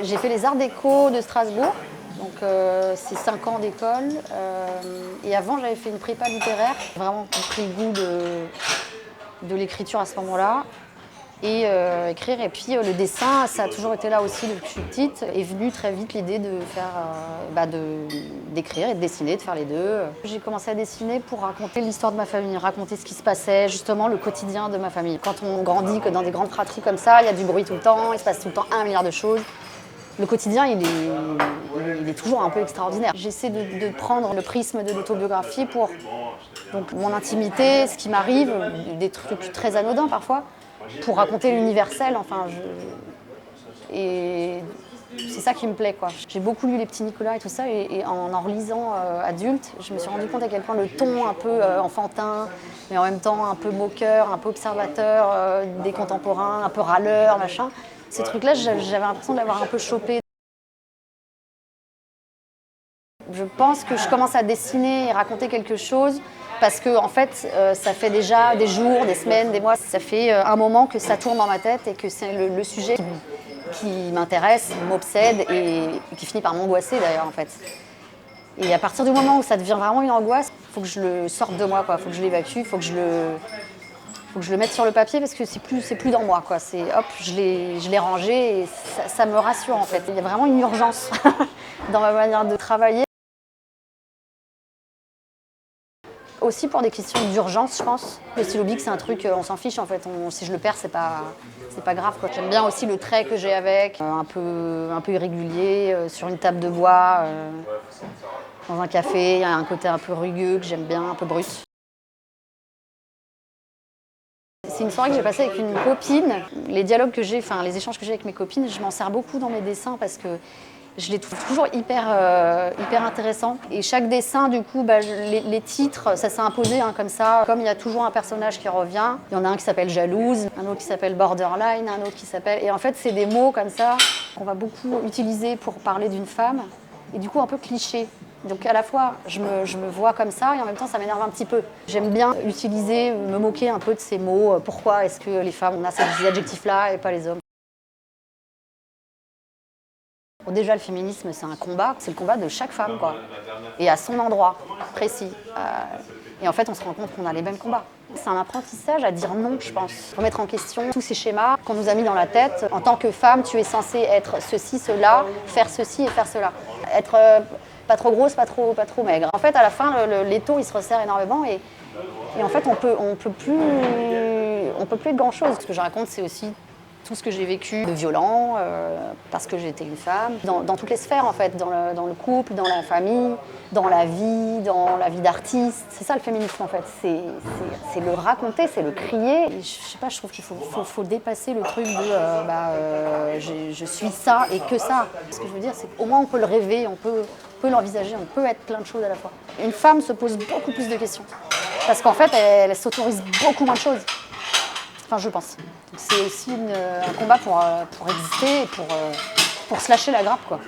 J'ai fait les arts déco de Strasbourg, donc c'est 5 ans d'école. Et avant, j'avais fait une prépa littéraire. J'ai vraiment pris le goût de l'écriture à ce moment-là. Et écrire. Et puis le dessin, ça a toujours été là aussi depuis que je suis petite. Est venue très vite l'idée de faire, d'écrire et de dessiner, de faire les deux. J'ai commencé à dessiner pour raconter l'histoire de ma famille, raconter ce qui se passait, justement le quotidien de ma famille. Quand on grandit que dans des grandes fratries comme ça, il y a du bruit tout le temps, il se passe tout le temps 1 milliard de choses. Le quotidien, il est toujours un peu extraordinaire. J'essaie de prendre le prisme de l'autobiographie pour donc, mon intimité, ce qui m'arrive, des trucs très anodins parfois, pour raconter l'universel. Enfin, et c'est ça qui me plaît, quoi. J'ai beaucoup lu Les Petits Nicolas et tout ça, et en relisant adulte, je me suis rendu compte à quel point le ton un peu enfantin, mais en même temps un peu moqueur, un peu observateur des contemporains, un peu râleur, machin. Ces trucs-là, j'avais l'impression de l'avoir un peu chopé. Je pense que je commence à dessiner et raconter quelque chose parce que en fait, ça fait déjà des jours, des semaines, des mois. Ça fait un moment que ça tourne dans ma tête et que c'est le sujet qui m'intéresse, m'obsède et qui finit par m'angoisser d'ailleurs en fait. Et à partir du moment où ça devient vraiment une angoisse, il faut que je le sorte de moi, il faut que je l'évacue, il faut que je le mette sur le papier parce que c'est plus dans moi, quoi. C'est hop, je l'ai rangé et ça me rassure en fait. Il y a vraiment une urgence dans ma manière de travailler. Aussi pour des questions d'urgence, je pense. Le stylo bic, c'est un truc, on s'en fiche en fait. Si je le perds, c'est pas grave, quoi. J'aime bien aussi le trait que j'ai avec, un peu irrégulier, sur une table de bois, dans un café. Il y a un côté un peu rugueux que j'aime bien, un peu brut. C'est une soirée que j'ai passée avec une copine. Les dialogues que j'ai, enfin les échanges que j'ai avec mes copines, je m'en sers beaucoup dans mes dessins parce que je les trouve toujours hyper intéressants. Et chaque dessin, du coup, les titres, ça s'est imposé comme ça. Comme il y a toujours un personnage qui revient, il y en a un qui s'appelle Jalouse, un autre qui s'appelle Borderline, un autre qui s'appelle... Et en fait, c'est des mots comme ça qu'on va beaucoup utiliser pour parler d'une femme. Et du coup, un peu cliché. Donc à la fois, je me vois comme ça et en même temps, ça m'énerve un petit peu. J'aime bien utiliser, me moquer un peu de ces mots. Pourquoi est-ce que les femmes, on a ces adjectifs-là et pas les hommes ? Bon, déjà, le féminisme, c'est un combat. C'est le combat de chaque femme, quoi. Et à son endroit précis. Et en fait, on se rend compte qu'on a les mêmes combats. C'est un apprentissage à dire non, je pense. Remettre en question tous ces schémas qu'on nous a mis dans la tête. En tant que femme, tu es censée être ceci, cela, faire ceci et faire cela. Être pas trop grosse, pas trop maigre. En fait, à la fin, l'étau, il se resserre énormément et en fait, on peut plus être grand-chose. Ce que je raconte, c'est aussi tout ce que j'ai vécu de violent, parce que j'étais une femme, dans toutes les sphères en fait, dans le couple, dans la famille, dans la vie d'artiste. C'est ça le féminisme en fait, c'est le raconter, c'est le crier. Et je sais pas, je trouve qu'il faut dépasser le truc de je suis ça et que ça. Ce que je veux dire, c'est qu'au moins on peut le rêver, on peut l'envisager, on peut être plein de choses à la fois. Une femme se pose beaucoup plus de questions, parce qu'en fait, elle s'autorise beaucoup moins de choses. Enfin, je pense. C'est aussi un combat pour exister et pour se lâcher la grappe, quoi.